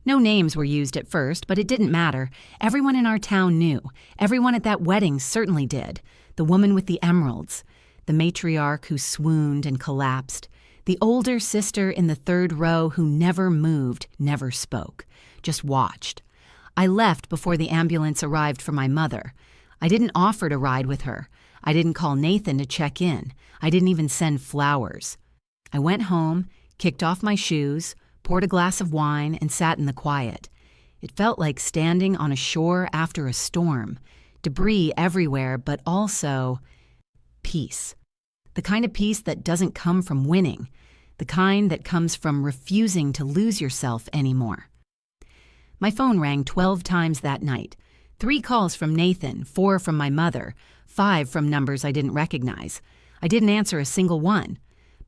No names were used at first, but it didn't matter. Everyone in our town knew. Everyone at that wedding certainly did. The woman with the emeralds, the matriarch who swooned and collapsed, the older sister in the third row who never moved, never spoke, just watched. I left before the ambulance arrived for my mother. I didn't offer to ride with her. I didn't call Nathan to check in. I didn't even send flowers. I went home, kicked off my shoes, poured a glass of wine, and sat in the quiet. It felt like standing on a shore after a storm. Debris everywhere, but also peace. The kind of peace that doesn't come from winning. The kind that comes from refusing to lose yourself anymore. My phone rang 12 times that night. 3 calls from Nathan, 4 from my mother, 5 from numbers I didn't recognize. I didn't answer a single one.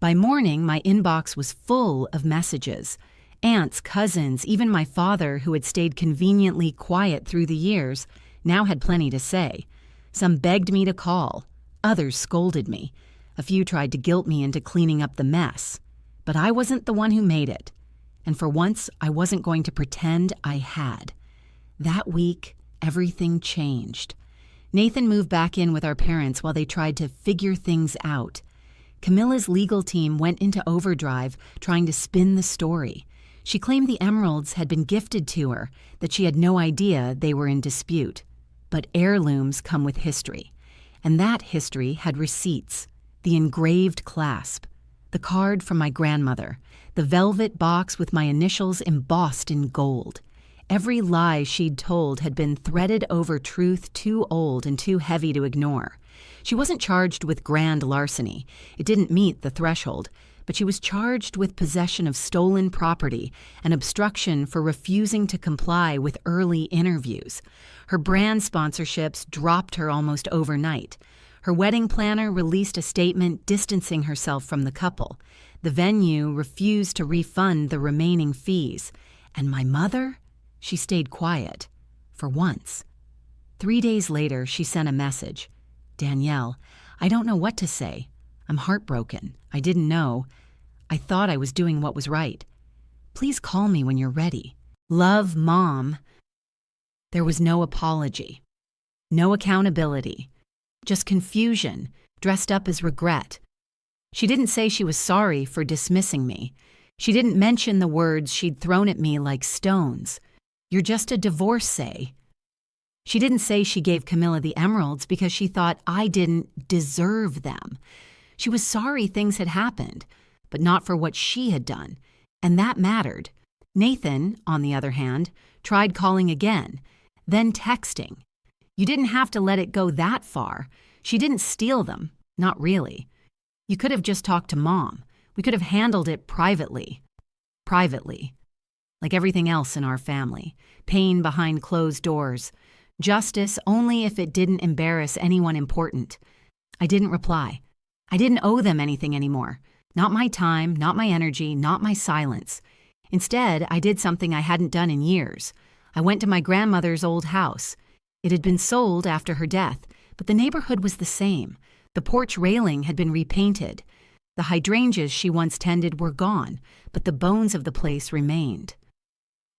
By morning, my inbox was full of messages. Aunts, cousins, even my father, who had stayed conveniently quiet through the years, now had plenty to say. Some begged me to call. Others scolded me. A few tried to guilt me into cleaning up the mess. But I wasn't the one who made it. And for once, I wasn't going to pretend I had. That week, everything changed. Nathan moved back in with our parents while they tried to figure things out. Camilla's legal team went into overdrive trying to spin the story. She claimed the emeralds had been gifted to her, that she had no idea they were in dispute. But heirlooms come with history. And that history had receipts, the engraved clasp, the card from my grandmother, the velvet box with my initials embossed in gold. Every lie she'd told had been threaded over truth too old and too heavy to ignore. She wasn't charged with grand larceny. It didn't meet the threshold. But she was charged with possession of stolen property and obstruction for refusing to comply with early interviews. Her brand sponsorships dropped her almost overnight. Her wedding planner released a statement distancing herself from the couple. The venue refused to refund the remaining fees. And my mother? She stayed quiet. For once. 3 days later, she sent a message. "Danielle, I don't know what to say. I'm heartbroken. I didn't know. I thought I was doing what was right. Please call me when you're ready. Love, Mom." There was no apology. No accountability. Just confusion, dressed up as regret. She didn't say she was sorry for dismissing me. She didn't mention the words she'd thrown at me like stones. "You're just a divorcee." She didn't say she gave Camilla the emeralds because she thought I didn't deserve them. She was sorry things had happened, but not for what she had done, and that mattered. Nathan, on the other hand, tried calling again, then texting. You didn't have to let it go that far. She didn't steal them, not really. You could have just talked to Mom. We could have handled it privately. Privately. Like everything else in our family. Pain behind closed doors. Justice only if it didn't embarrass anyone important. I didn't reply. I didn't owe them anything anymore. Not my time, not my energy, not my silence. Instead, I did something I hadn't done in years. I went to my grandmother's old house. It had been sold after her death, but the neighborhood was the same. The porch railing had been repainted. The hydrangeas she once tended were gone, but the bones of the place remained.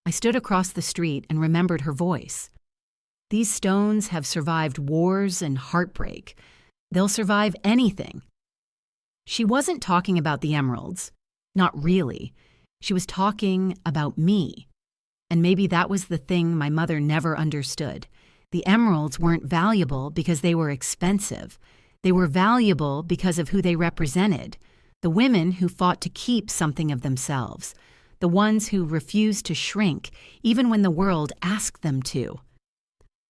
I stood across the street and remembered her voice. These stones have survived wars and heartbreak. They'll survive anything. She wasn't talking about the emeralds. Not really. She was talking about me. And maybe that was the thing my mother never understood. The emeralds weren't valuable because they were expensive. They were valuable because of who they represented. The women who fought to keep something of themselves. The ones who refused to shrink, even when the world asked them to.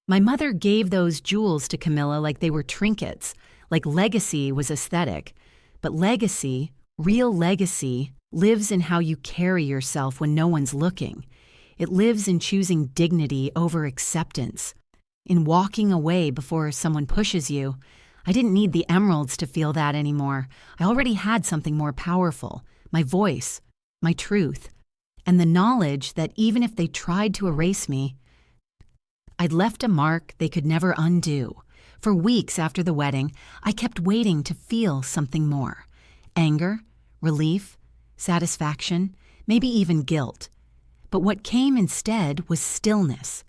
My mother gave those jewels to Camilla like they were trinkets, like legacy was aesthetic. But legacy, real legacy, lives in how you carry yourself when no one's looking. It lives in choosing dignity over acceptance, in walking away before someone pushes you. I didn't need the emeralds to feel that anymore. I already had something more powerful, my voice, my truth, and the knowledge that even if they tried to erase me, I'd left a mark they could never undo. For weeks after the wedding, I kept waiting to feel something more. Anger, relief, satisfaction, maybe even guilt. But what came instead was stillness.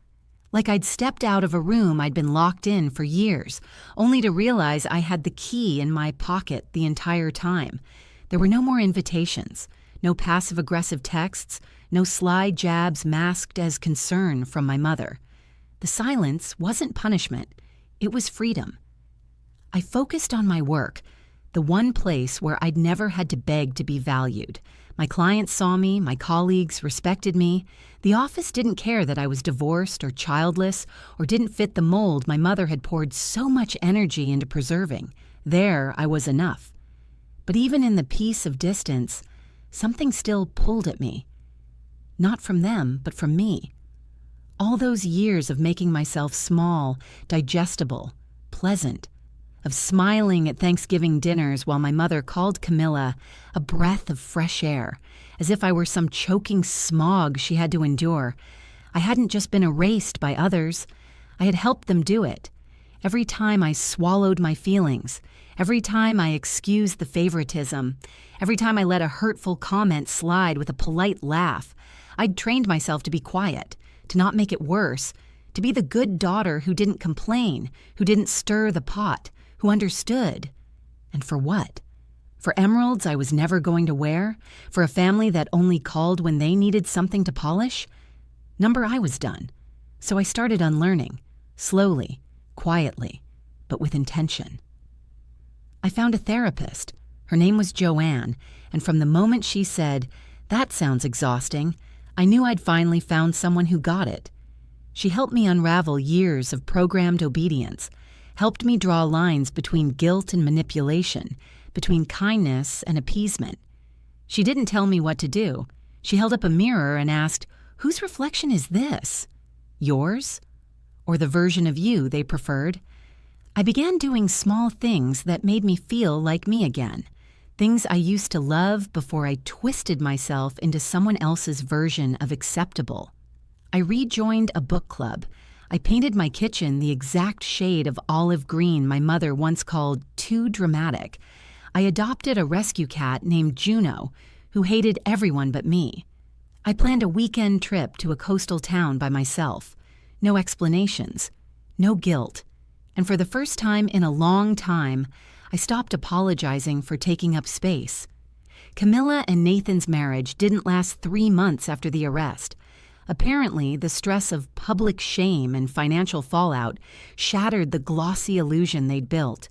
Like I'd stepped out of a room I'd been locked in for years, only to realize I had the key in my pocket the entire time. There were no more invitations, no passive-aggressive texts, no sly jabs masked as concern from my mother. The silence wasn't punishment. It was freedom. I focused on my work, the one place where I'd never had to beg to be valued. My clients saw me, my colleagues respected me. The office didn't care that I was divorced or childless or didn't fit the mold my mother had poured so much energy into preserving. There, I was enough. But even in the peace of distance, something still pulled at me. Not from them, but from me. All those years of making myself small, digestible, pleasant, of smiling at Thanksgiving dinners while my mother called Camilla a breath of fresh air, as if I were some choking smog she had to endure. I hadn't just been erased by others. I had helped them do it. Every time I swallowed my feelings, every time I excused the favoritism, every time I let a hurtful comment slide with a polite laugh, I'd trained myself to be quiet, to not make it worse, to be the good daughter who didn't complain, who didn't stir the pot, who understood. And for what? For emeralds I was never going to wear? For a family that only called when they needed something to polish? I was done. So I started unlearning, slowly, quietly, but with intention. I found a therapist. Her name was Joanne, and from the moment she said, "That sounds exhausting," I knew I'd finally found someone who got it. She helped me unravel years of programmed obedience, helped me draw lines between guilt and manipulation, between kindness and appeasement. She didn't tell me what to do. She held up a mirror and asked, "Whose reflection is this? Yours? Or the version of you they preferred?" I began doing small things that made me feel like me again. Things I used to love before I twisted myself into someone else's version of acceptable. I rejoined a book club. I painted my kitchen the exact shade of olive green my mother once called too dramatic. I adopted a rescue cat named Juno, who hated everyone but me. I planned a weekend trip to a coastal town by myself. No explanations, no guilt. And for the first time in a long time, I stopped apologizing for taking up space. Camilla and Nathan's marriage didn't last 3 months after the arrest. Apparently, the stress of public shame and financial fallout shattered the glossy illusion they'd built.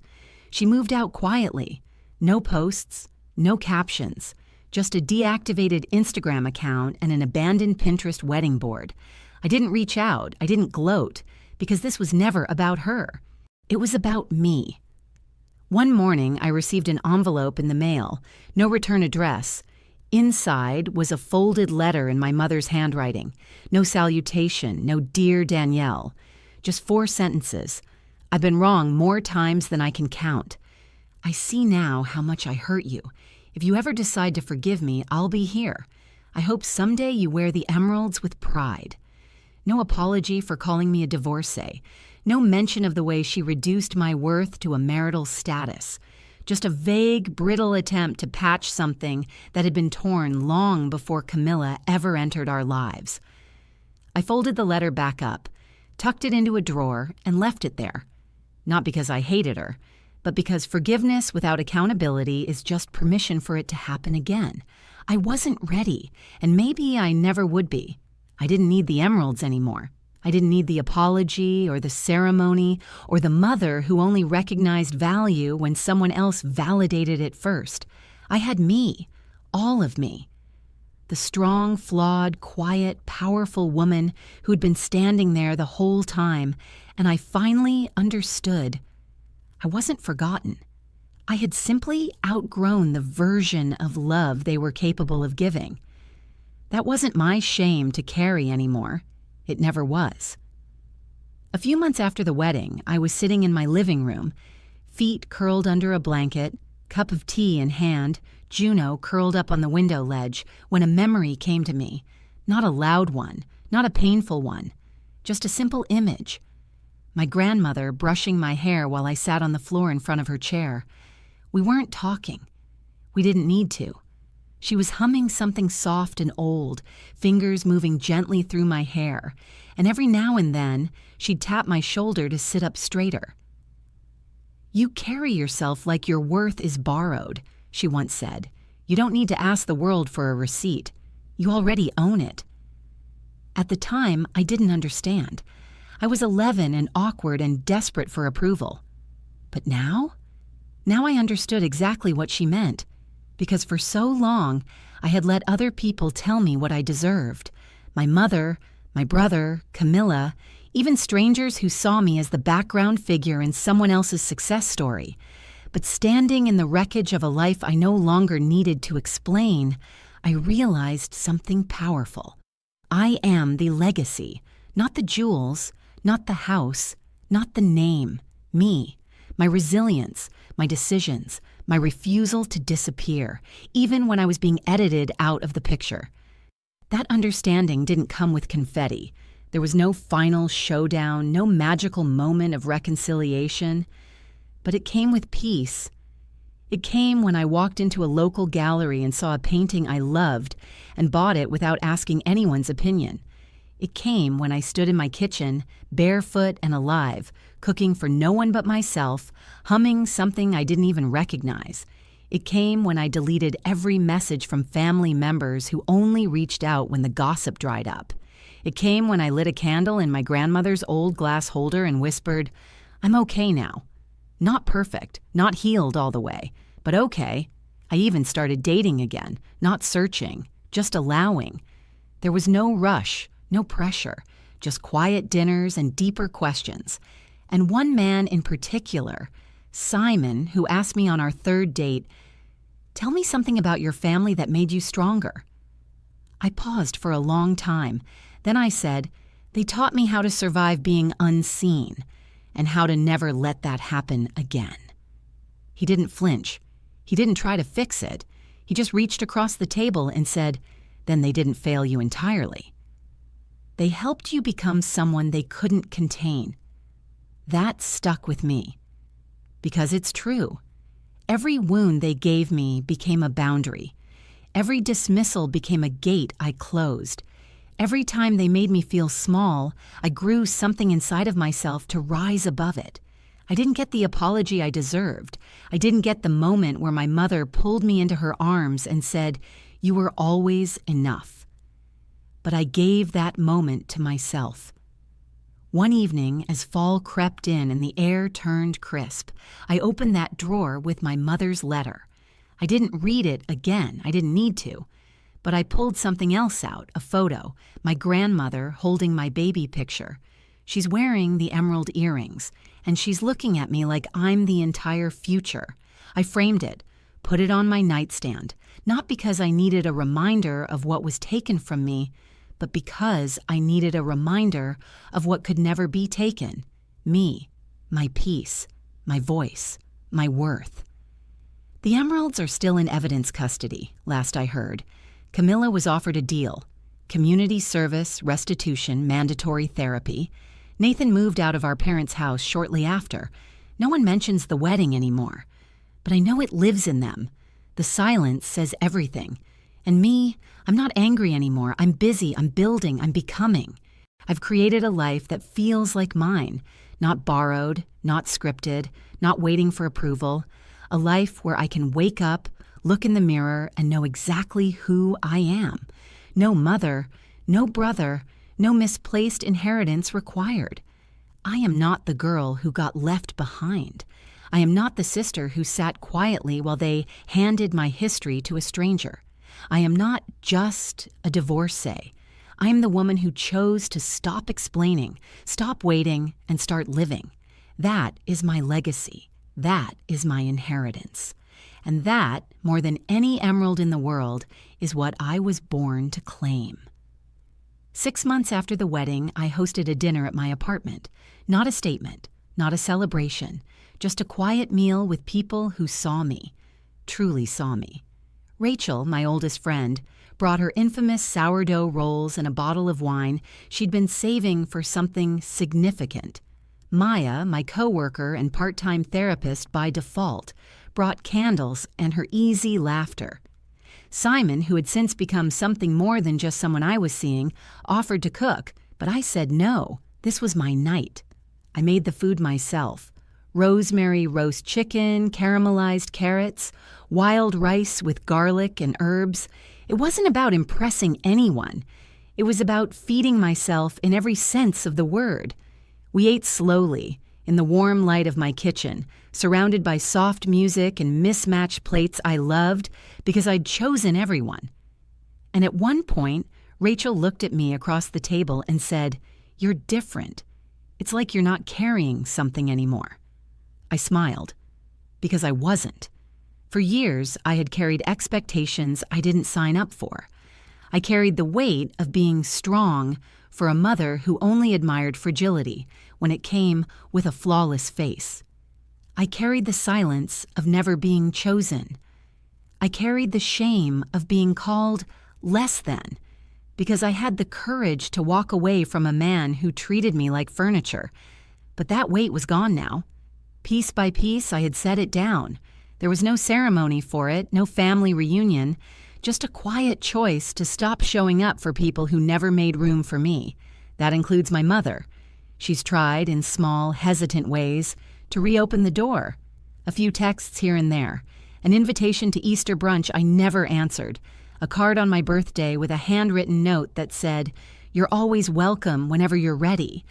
She moved out quietly. No posts, no captions, just a deactivated Instagram account and an abandoned Pinterest wedding board. I didn't reach out, I didn't gloat, because this was never about her. It was about me. One morning, I received an envelope in the mail, no return address. Inside was a folded letter in my mother's handwriting. No salutation, no "Dear Danielle." Just 4 sentences. I've been wrong more times than I can count. I see now how much I hurt you. If you ever decide to forgive me, I'll be here. I hope someday you wear the emeralds with pride. No apology for calling me a divorcee. No mention of the way she reduced my worth to a marital status. Just a vague, brittle attempt to patch something that had been torn long before Camilla ever entered our lives. I folded the letter back up, tucked it into a drawer, and left it there. Not because I hated her, but because forgiveness without accountability is just permission for it to happen again. I wasn't ready, and maybe I never would be. I didn't need the emeralds anymore. I didn't need the apology or the ceremony or the mother who only recognized value when someone else validated it first. I had me, all of me. The strong, flawed, quiet, powerful woman who'd been standing there the whole time, and I finally understood. I wasn't forgotten. I had simply outgrown the version of love they were capable of giving. That wasn't my shame to carry anymore. It never was. A few months after the wedding, I was sitting in my living room, feet curled under a blanket, cup of tea in hand, Juno curled up on the window ledge, when a memory came to me. Not a loud one, not a painful one, just a simple image. My grandmother brushing my hair while I sat on the floor in front of her chair. We weren't talking. We didn't need to. She was humming something soft and old, fingers moving gently through my hair, and every now and then she'd tap my shoulder to sit up straighter. "You carry yourself like your worth is borrowed," she once said. "You don't need to ask the world for a receipt. You already own it." At the time, I didn't understand. I was 11 and awkward and desperate for approval. But now? Now I understood exactly what she meant. Because for so long, I had let other people tell me what I deserved. My mother, my brother, Camilla, even strangers who saw me as the background figure in someone else's success story. But standing in the wreckage of a life I no longer needed to explain, I realized something powerful. I am the legacy, not the jewels, not the house, not the name, me, my resilience, my decisions, my refusal to disappear, even when I was being edited out of the picture. That understanding didn't come with confetti. There was no final showdown, no magical moment of reconciliation. But it came with peace. It came when I walked into a local gallery and saw a painting I loved and bought it without asking anyone's opinion. It came when I stood in my kitchen, barefoot and alive, cooking for no one but myself, humming something I didn't even recognize. It came when I deleted every message from family members who only reached out when the gossip dried up. It came when I lit a candle in my grandmother's old glass holder and whispered, "I'm okay now." Not perfect, not healed all the way, but okay. I even started dating again, not searching, just allowing. There was no rush, no pressure, just quiet dinners and deeper questions. And one man in particular, Simon, who asked me on our 3rd date, "Tell me something about your family that made you stronger." I paused for a long time. Then I said, "They taught me how to survive being unseen and how to never let that happen again." He didn't flinch. He didn't try to fix it. He just reached across the table and said, "Then they didn't fail you entirely. They helped you become someone they couldn't contain." That stuck with me. Because it's true. Every wound they gave me became a boundary. Every dismissal became a gate I closed. Every time they made me feel small, I grew something inside of myself to rise above it. I didn't get the apology I deserved. I didn't get the moment where my mother pulled me into her arms and said, "You were always enough." But I gave that moment to myself. One evening, as fall crept in and the air turned crisp, I opened that drawer with my mother's letter. I didn't read it again. I didn't need to. But I pulled something else out, a photo, my grandmother holding my baby picture. She's wearing the emerald earrings, and she's looking at me like I'm the entire future. I framed it, put it on my nightstand, not because I needed a reminder of what was taken from me, but because I needed a reminder of what could never be taken: me, my peace, my voice, my worth. The emeralds are still in evidence custody, last I heard. Camilla was offered a deal: community service, restitution, mandatory therapy. Nathan moved out of our parents' house shortly after. No one mentions the wedding anymore. But I know it lives in them. The silence says everything. And me, I'm not angry anymore. I'm busy, I'm building, I'm becoming. I've created a life that feels like mine, not borrowed, not scripted, not waiting for approval. A life where I can wake up, look in the mirror, and know exactly who I am. No mother, no brother, no misplaced inheritance required. I am not the girl who got left behind. I am not the sister who sat quietly while they handed my history to a stranger. I am not just a divorcee. I am the woman who chose to stop explaining, stop waiting, and start living. That is my legacy. That is my inheritance. And that, more than any emerald in the world, is what I was born to claim. 6 months after the wedding, I hosted a dinner at my apartment. Not a statement, not a celebration, just a quiet meal with people who saw me, truly saw me. Rachel, my oldest friend, brought her infamous sourdough rolls and a bottle of wine she'd been saving for something significant. Maya, my coworker and part-time therapist by default, brought candles and her easy laughter. Simon, who had since become something more than just someone I was seeing, offered to cook, but I said no. This was my night. I made the food myself. Rosemary roast chicken, caramelized carrots, wild rice with garlic and herbs. It wasn't about impressing anyone. It was about feeding myself in every sense of the word. We ate slowly, in the warm light of my kitchen, surrounded by soft music and mismatched plates I loved because I'd chosen everyone. And at one point, Rachel looked at me across the table and said, "You're different. It's like you're not carrying something anymore." I smiled, because I wasn't. For years, I had carried expectations I didn't sign up for. I carried the weight of being strong for a mother who only admired fragility when it came with a flawless face. I carried the silence of never being chosen. I carried the shame of being called less than, because I had the courage to walk away from a man who treated me like furniture. But that weight was gone now. Piece by piece, I had set it down. There was no ceremony for it, no family reunion, just a quiet choice to stop showing up for people who never made room for me. That includes my mother. She's tried, in small, hesitant ways, to reopen the door. A few texts here and there. An invitation to Easter brunch I never answered. A card on my birthday with a handwritten note that said, "You're always welcome whenever you're ready."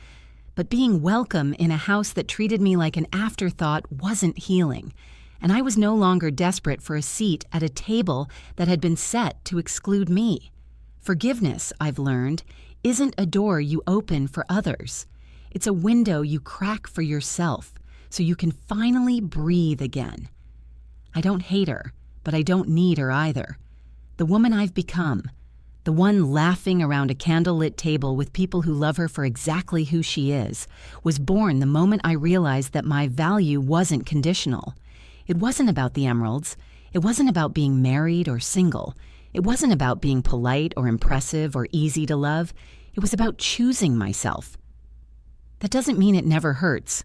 But being welcome in a house that treated me like an afterthought wasn't healing, and I was no longer desperate for a seat at a table that had been set to exclude me. Forgiveness, I've learned, isn't a door you open for others. It's a window you crack for yourself so you can finally breathe again. I don't hate her, but I don't need her either. The woman I've become, the one laughing around a candlelit table with people who love her for exactly who she is, was born the moment I realized that my value wasn't conditional. It wasn't about the emeralds. It wasn't about being married or single. It wasn't about being polite or impressive or easy to love. It was about choosing myself. That doesn't mean it never hurts.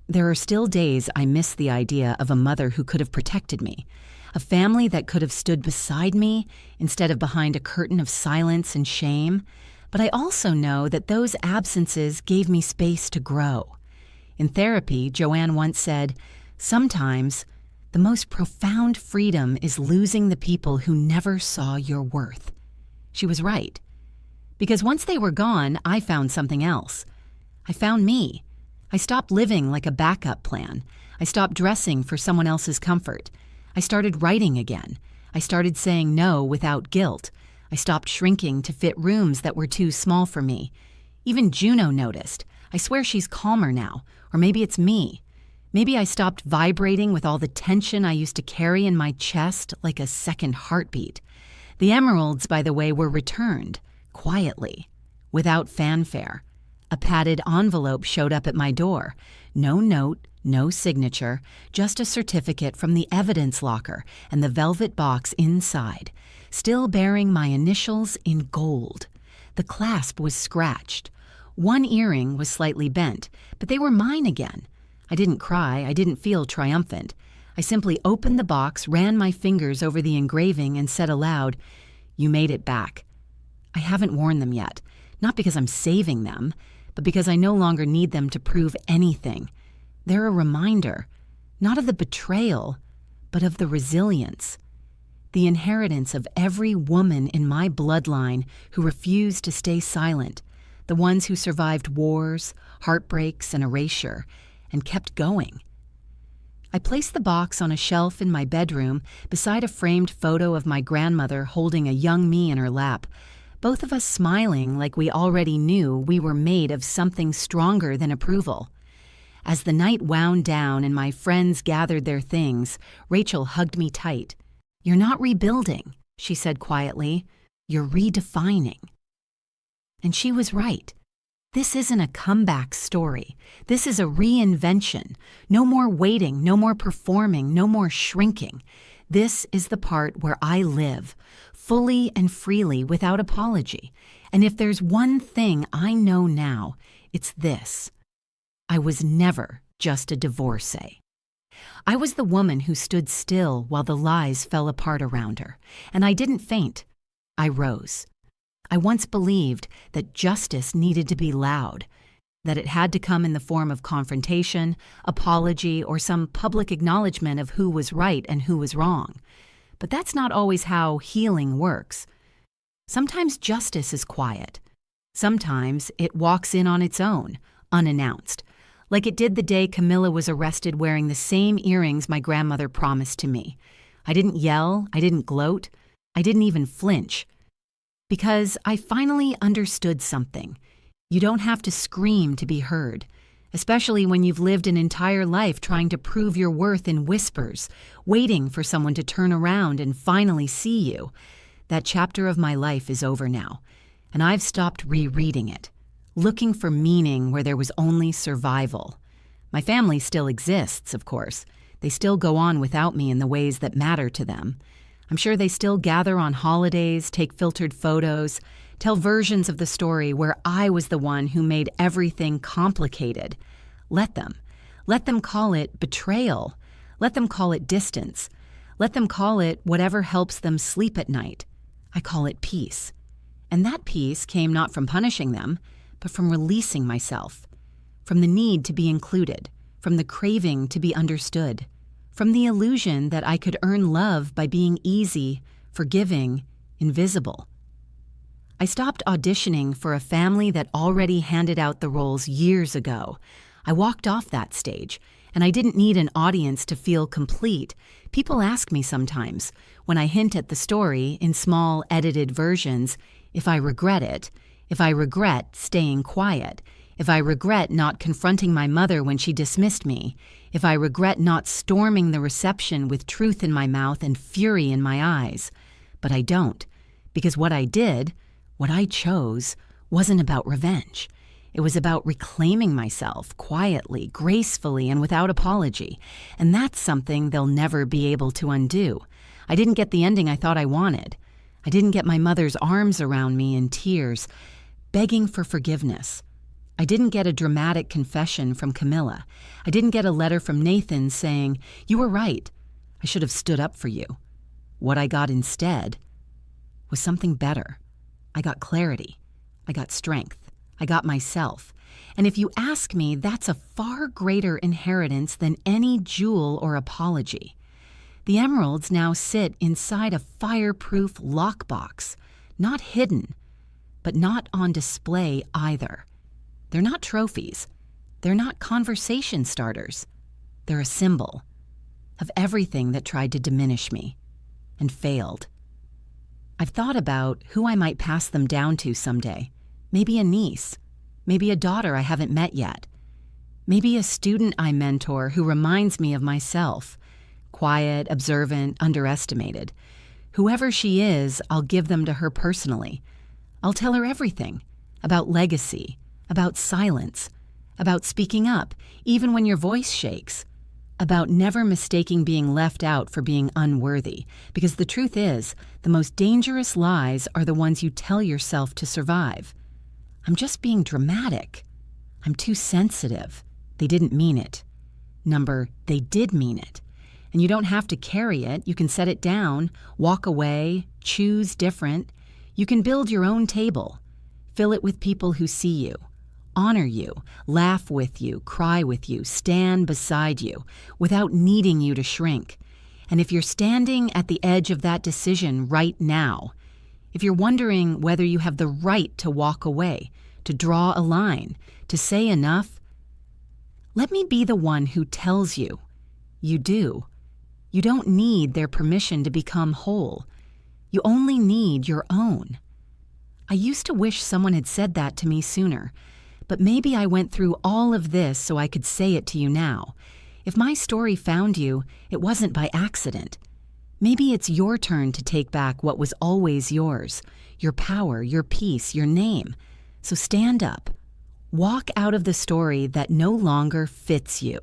There are still days I miss the idea of a mother who could have protected me, a family that could have stood beside me instead of behind a curtain of silence and shame. But I also know that those absences gave me space to grow. In therapy, Joanne once said, "Sometimes the most profound freedom is losing the people who never saw your worth." She was right. Because once they were gone, I found something else. I found me. I stopped living like a backup plan. I stopped dressing for someone else's comfort. I started writing again. I started saying no without guilt. I stopped shrinking to fit rooms that were too small for me. Even Juno noticed. I swear she's calmer now. Or maybe it's me. Maybe I stopped vibrating with all the tension I used to carry in my chest like a second heartbeat. The emeralds, by the way, were returned, quietly, without fanfare. A padded envelope showed up at my door. No note, no signature, just a certificate from the evidence locker and the velvet box inside, still bearing my initials in gold. The clasp was scratched. One earring was slightly bent, but they were mine again. I didn't cry, I didn't feel triumphant. I simply opened the box, ran my fingers over the engraving, and said aloud, "You made it back." I haven't worn them yet, not because I'm saving them, but because I no longer need them to prove anything. They're a reminder, not of the betrayal, but of the resilience. The inheritance of every woman in my bloodline who refused to stay silent, the ones who survived wars, heartbreaks, and erasure, and kept going. I placed the box on a shelf in my bedroom beside a framed photo of my grandmother holding a young me in her lap, both of us smiling like we already knew we were made of something stronger than approval. As the night wound down and my friends gathered their things, Rachel hugged me tight. "You're not rebuilding," she said quietly. "You're redefining." And she was right. This isn't a comeback story. This is a reinvention. No more waiting, no more performing, no more shrinking. This is the part where I live, fully and freely without apology. And if there's one thing I know now, it's this. I was never just a divorcee. I was the woman who stood still while the lies fell apart around her. And I didn't faint. I rose. I once believed that justice needed to be loud, that it had to come in the form of confrontation, apology, or some public acknowledgement of who was right and who was wrong. But that's not always how healing works. Sometimes justice is quiet. Sometimes it walks in on its own, unannounced, like it did the day Camilla was arrested wearing the same earrings my grandmother promised to me. I didn't yell, I didn't gloat, I didn't even flinch. Because I finally understood something. You don't have to scream to be heard, especially when you've lived an entire life trying to prove your worth in whispers, waiting for someone to turn around and finally see you. That chapter of my life is over now, and I've stopped rereading it, looking for meaning where there was only survival. My family still exists, of course. They still go on without me in the ways that matter to them. I'm sure they still gather on holidays, take filtered photos, tell versions of the story where I was the one who made everything complicated. Let them. Let them call it betrayal. Let them call it distance. Let them call it whatever helps them sleep at night. I call it peace. And that peace came not from punishing them, but from releasing myself, from the need to be included, from the craving to be understood, from the illusion that I could earn love by being easy, forgiving, invisible. I stopped auditioning for a family that already handed out the roles years ago. I walked off that stage, and I didn't need an audience to feel complete. People ask me sometimes, when I hint at the story in small, edited versions, if I regret it, if I regret staying quiet, if I regret not confronting my mother when she dismissed me, if I regret not storming the reception with truth in my mouth and fury in my eyes. But I don't, because what I did, what I chose, wasn't about revenge. It was about reclaiming myself quietly, gracefully, and without apology. And that's something they'll never be able to undo. I didn't get the ending I thought I wanted. I didn't get my mother's arms around me in tears, begging for forgiveness. I didn't get a dramatic confession from Camilla. I didn't get a letter from Nathan saying, "You were right. I should have stood up for you." What I got instead was something better. I got clarity. I got strength. I got myself. And if you ask me, that's a far greater inheritance than any jewel or apology. The emeralds now sit inside a fireproof lockbox, not hidden, but not on display either. They're not trophies. They're not conversation starters. They're a symbol of everything that tried to diminish me and failed. I've thought about who I might pass them down to someday. Maybe a niece, maybe a daughter I haven't met yet, maybe a student I mentor who reminds me of myself, quiet, observant, underestimated. Whoever she is, I'll give them to her personally. I'll tell her everything about legacy, about silence, about speaking up, even when your voice shakes, about never mistaking being left out for being unworthy, because the truth is, the most dangerous lies are the ones you tell yourself to survive. I'm just being dramatic. I'm too sensitive. They didn't mean it. They did mean it. And you don't have to carry it. You can set it down, walk away, choose different. You can build your own table. Fill it with people who see you, honor you, laugh with you, cry with you, stand beside you, without needing you to shrink. And if you're standing at the edge of that decision right now, if you're wondering whether you have the right to walk away, to draw a line, to say enough, let me be the one who tells you, you do. You don't need their permission to become whole. You only need your own. I used to wish someone had said that to me sooner, but maybe I went through all of this so I could say it to you now. If my story found you, it wasn't by accident. Maybe it's your turn to take back what was always yours, your power, your peace, your name. So stand up, walk out of the story that no longer fits you,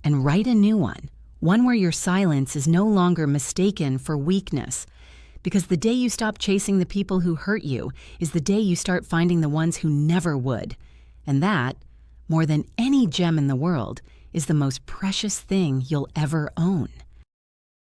and write a new one where your silence is no longer mistaken for weakness. Because the day you stop chasing the people who hurt you is the day you start finding the ones who never would. And that, more than any gem in the world, is the most precious thing you'll ever own.